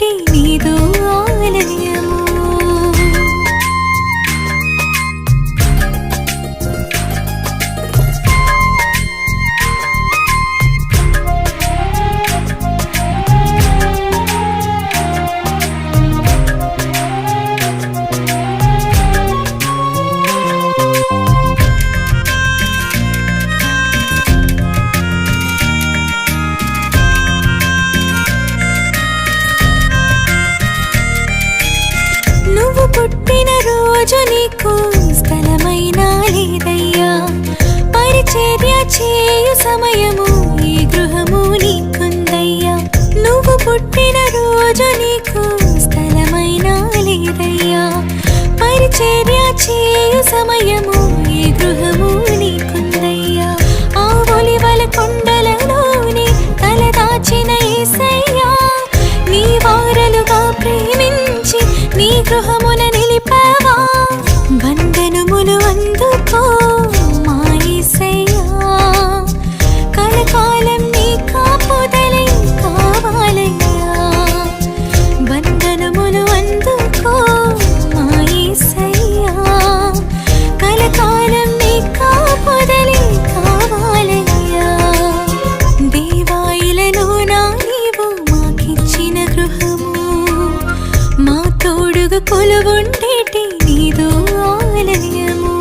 కొలువుండేటి నీదు ఆలయము. నువ్వు పుట్టిన రోజు నీకు స్థలమైనా లేదయ్యా, పరిచర్య చేయు సమయము ఈ గృహము నీకుందయ్యా. నువ్వు పుట్టిన రోజు నీకు స్థలమైనా లేదయ్యా, పరిచర్య చేయు సమయము ఈ గృహము నీకుందయ్యా. ఆ ఒలివల కొండలలోని తలదాచిన యేసయ్యా, నీ వారలుగా ప్రేమించి నీ గృహమున నిలిపావా. వందనములు అందుకో మా యేసయ్యా, కలకాలం నీ కాపుదలే కావాలయ్యా. వందనములు అందుకో మా యేసయ్యా, కలకాలం నీ కాపుదలే కావాలయ్యా. దేవాయిలను నా నీవు మాకిచ్చిన గృహము, మా తోడుగా కొలువుండేటి నీదు ఆలయము.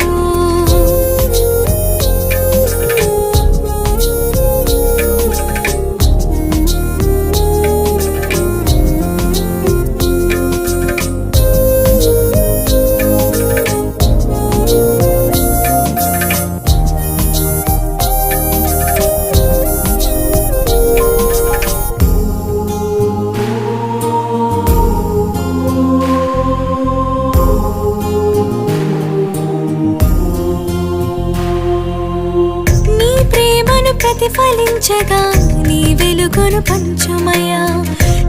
ప్రతిఫలించగా నీ వెలుగును పంచుమయ్యా,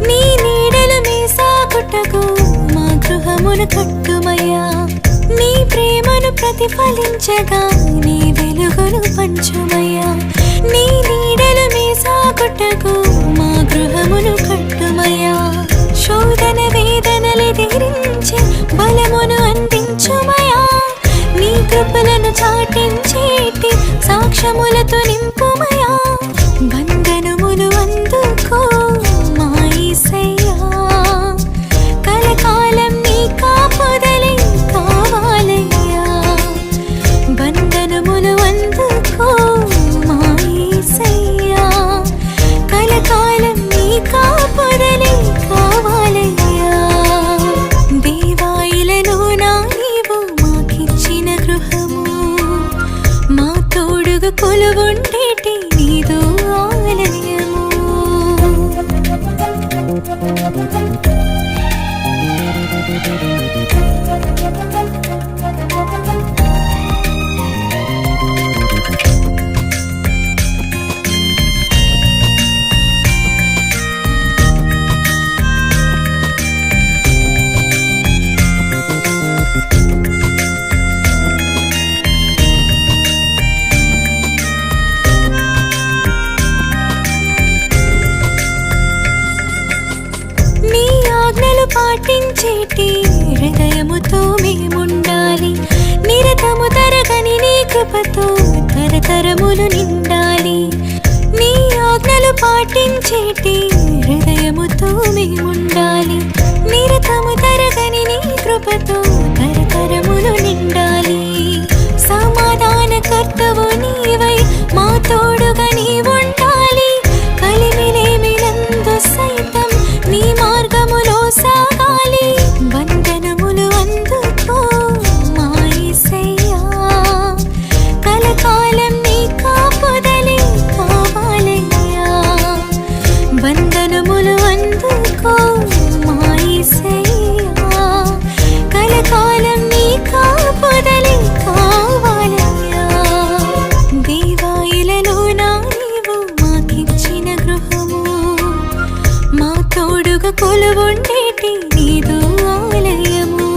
నీ నీడలు మీ సాగుటకు మా గృహమును కట్టుమయ్యా. నీ ప్రేమను ప్రతిఫలించగా నీ వెలుగును పంచుమయ్యా, నీ నీడలు మీ సాగుటకు మా గృహమును కట్టుమయ్యా. శోధన వేదనలెదిరించి బలమును అందించుమయ్యా, నీ కృపలను చాటించేటి సాక్ష్యములతో నింపుమయా. వందనములు అందుకో మా యేసయ్యా, కలకాలం నీ కాపుదలే కావాలయ్యా. వందనములు అందుకో మా యేసయ్యా, కలకాలం నీ కాపుదలే కావాలయ్యా. దేవాయిలను నా నీవు మాకిచ్చిన గృహము, మా తోడుగా కొలువుండేటి నీదు ఆలయము. పాటించేటి హృదయముతో మేముండాలి, నిరతము తరగని నీ కృపతో తరతరములు నిండాలి. నీ ఆజ్ఞలు పాటించేటి హృదయముతో మేముండాలి, నిరతము తరగని నీ కృపతో తరతరములు నిండాలి. సమాధానకర్తవు నీవై మా తోడుగా నీవుండాలి, కలిమిలేమినందు సైతం నీ మార్గములో సాగాలి. వందనములు అందుకో మా యేసయ్యా, కలకాలం నీ కాపుదలే కావాలయ్యా. వందనములు అందుకో మా యేసయ్యా, కలకాలం నీ కాపుదలే కావాలయ్యా. దేవాయిలలో నా నీవు మాకిచ్చిన గృహము, మా తోడుగా కొలువుండేటి నీదు ఆలయము.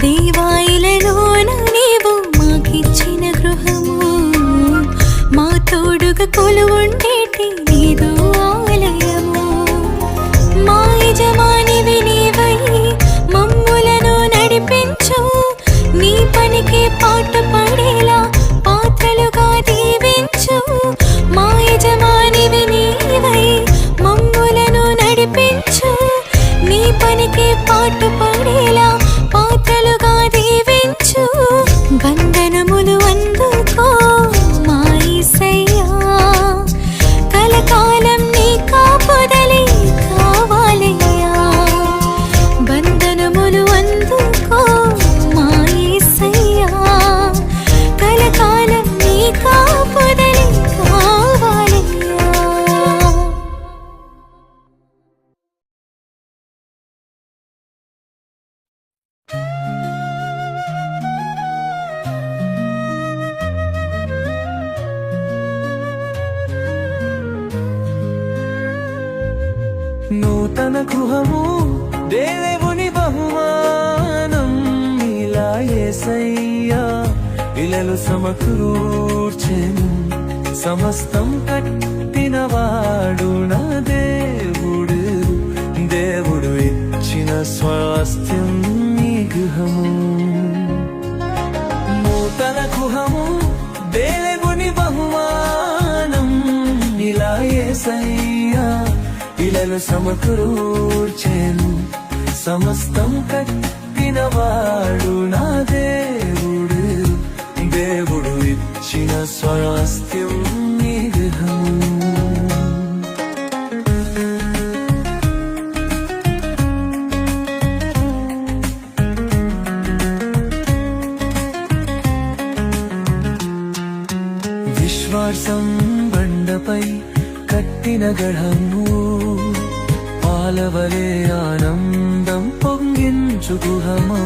దేవాయిలలో నా నీవు మాకిచ్చిన గృహము, మా తోడుగా కొలువుండేటి నీదు ఆలయము. మా యజమా పాటుపడేలా పాత్రలుగా దీవించు. వందనములు అందుకో మా యేసయ్యా, కలకాలం నీ కాపుదలే కావాలయ్యా. వందనములు అందుకో మా యేసయ్యా, కలకాలం నీ కాపుదలే కావాలయ్యా. నూతన గృహము దేవుని బహుమానం, ఇలా యేసయ్యా ఇలలు సమకూర్చెను. సమస్తం కట్టినవాడు నా దేవుడు, దేవుడు ఇచ్చిన స్వాస్థ్యం ఈ గృహము. నూతన గృహము దేవుని బహుమానం, ఇలా యేసయ్యా ఇలలు సమకూర్చెను. సమస్తం కట్టినవాడు నా దేవుడు, దేవుడు ఇచ్చిన స్వాస్థ్యం ఈ గృహము. విశ్వాసం బండపై కట్టిన గఢము, పాలవలే ఆనందం పొంగించు గృహము.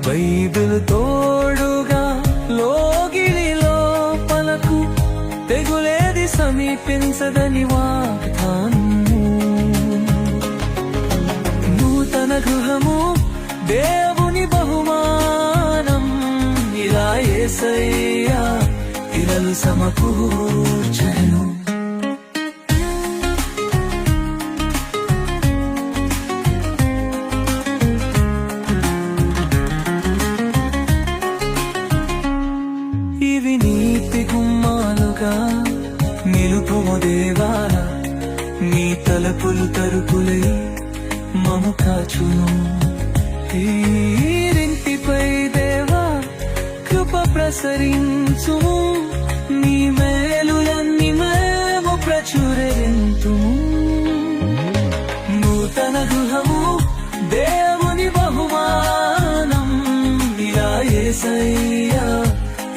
బైబిల్ తోడుగా లోగిలి లోపలకు, తెగులేది సమీపించదని వాగ్దానము. నూతన గృహము దేవుని బహుమానం, ఇలా యేసయ్యా ఇలలు సమకూర్చెను. ఇవి నీతి గుమ్మాలుగా నిలుపుము దేవా, నీ తలపులు తరుపులై మము కాచును. ఈరింటిపై దేవా కృప ప్రసరించుము, నీ మేలులన్నీ మేము ప్రచురింతుము. నూతన గృహము దేవుని బహుమానం, ఇలా యేసయ్యా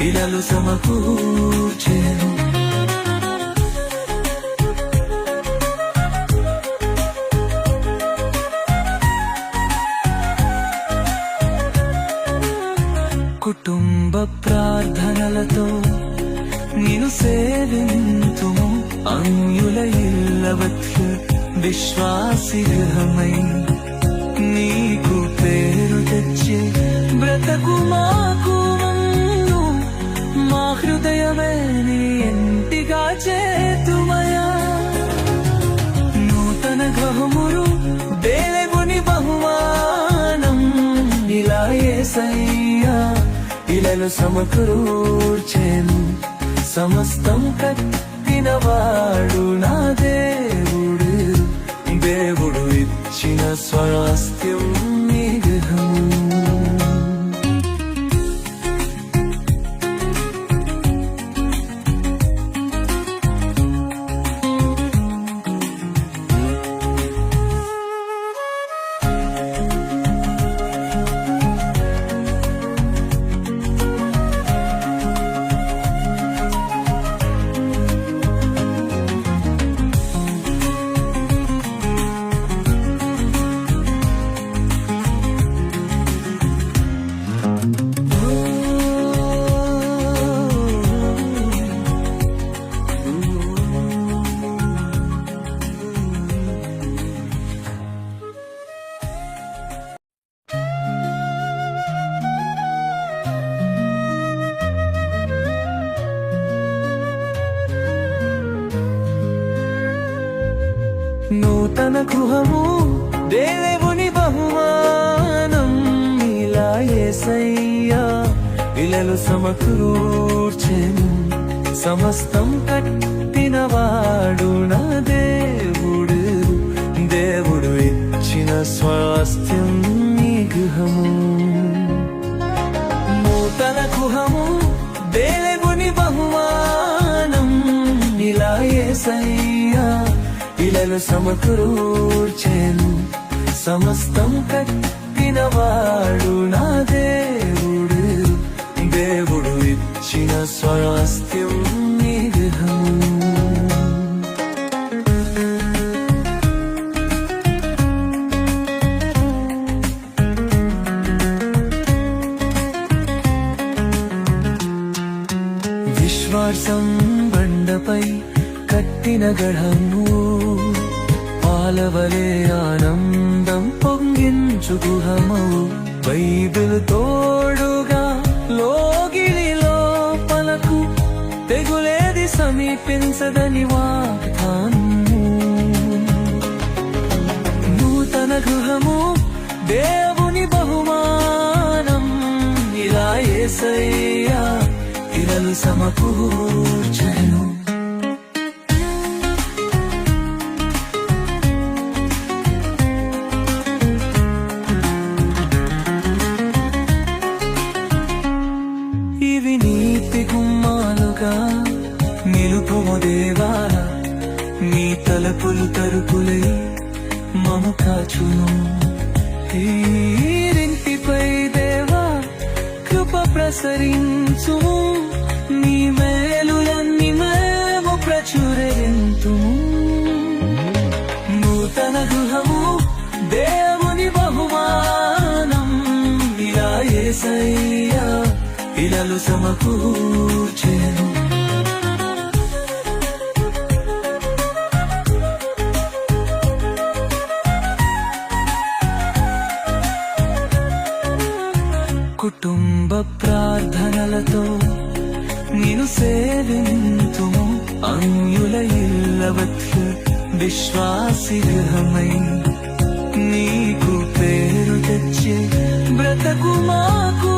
ఇలలు సమకూర్చెను. కుటుంబ ప్రార్థనలతో నిన్ను సేవింతుము, అన్యుల ఇల్లవత్య విశ్వాసి గృహమై నీకు పేరు తెచ్చి బ్రతకు మాకు. మా హృదయమే నీ ఇంటిగా చేతుమయా. నూతన గృహములు దేవుని బహుమానం, ఇలా యేసయ్యా ఇలలు సమకూర్చెను. సమస్తం కట్టినవాడు నా దేవుడు, దేవుడు ఇచ్చిన స్వాస్థ్యం ఈ గృహము. నూతన గృహము దేవుని బహుమానం, ఇలా యేసయ్యా ఇలలు సమకూర్చెను. సమస్తం కట్టినవాడు నా దేవుడు, దేవుడు ఇచ్చిన స్వాస్థ్యం గృహము నూతన గృహము దేవుని బహుమానం ఇలా యేసయ్యా ఇలలు సమకూర్చెను సమస్తం కట్టినవాడు నా దేవుడు దేవుడు ఇచ్చిన స్వాస్థ్యం నీ గృహము విశ్వాసం బండపై కట్టిన గఢము పాలవలే ఆనందం పొంగించు గుహమవు బైబిల్ తోడుగా లోగిలిలో పలకు తెగులేది సమీపించదని వాగ్దానము నూతన గృహము దేవుని బహుమానం ఇలా యేసయ్యా ఇలలు సమకూర్చెను ఇవి నీతి గుమ్మాలుగా నిలుపుము దేవా నీ తలపులు తరుపులై మము కాచును ఈరింటిపై దేవా కృప ప్రసరించుము నీ మేలులన్నీ మేము ప్రచురింతుము నూతన గృహము దేవుని బహుమానం ఇలా యేసయ్యా ఇలలు సమకూర్చెను కుటుంబ ప్రార్థనలతో నిన్ను సేవింతుము అన్యుల ఇల్లవత్య విశ్వాసి గృహమై నీకు పేరు తెచ్చి బ్రతకు మాకు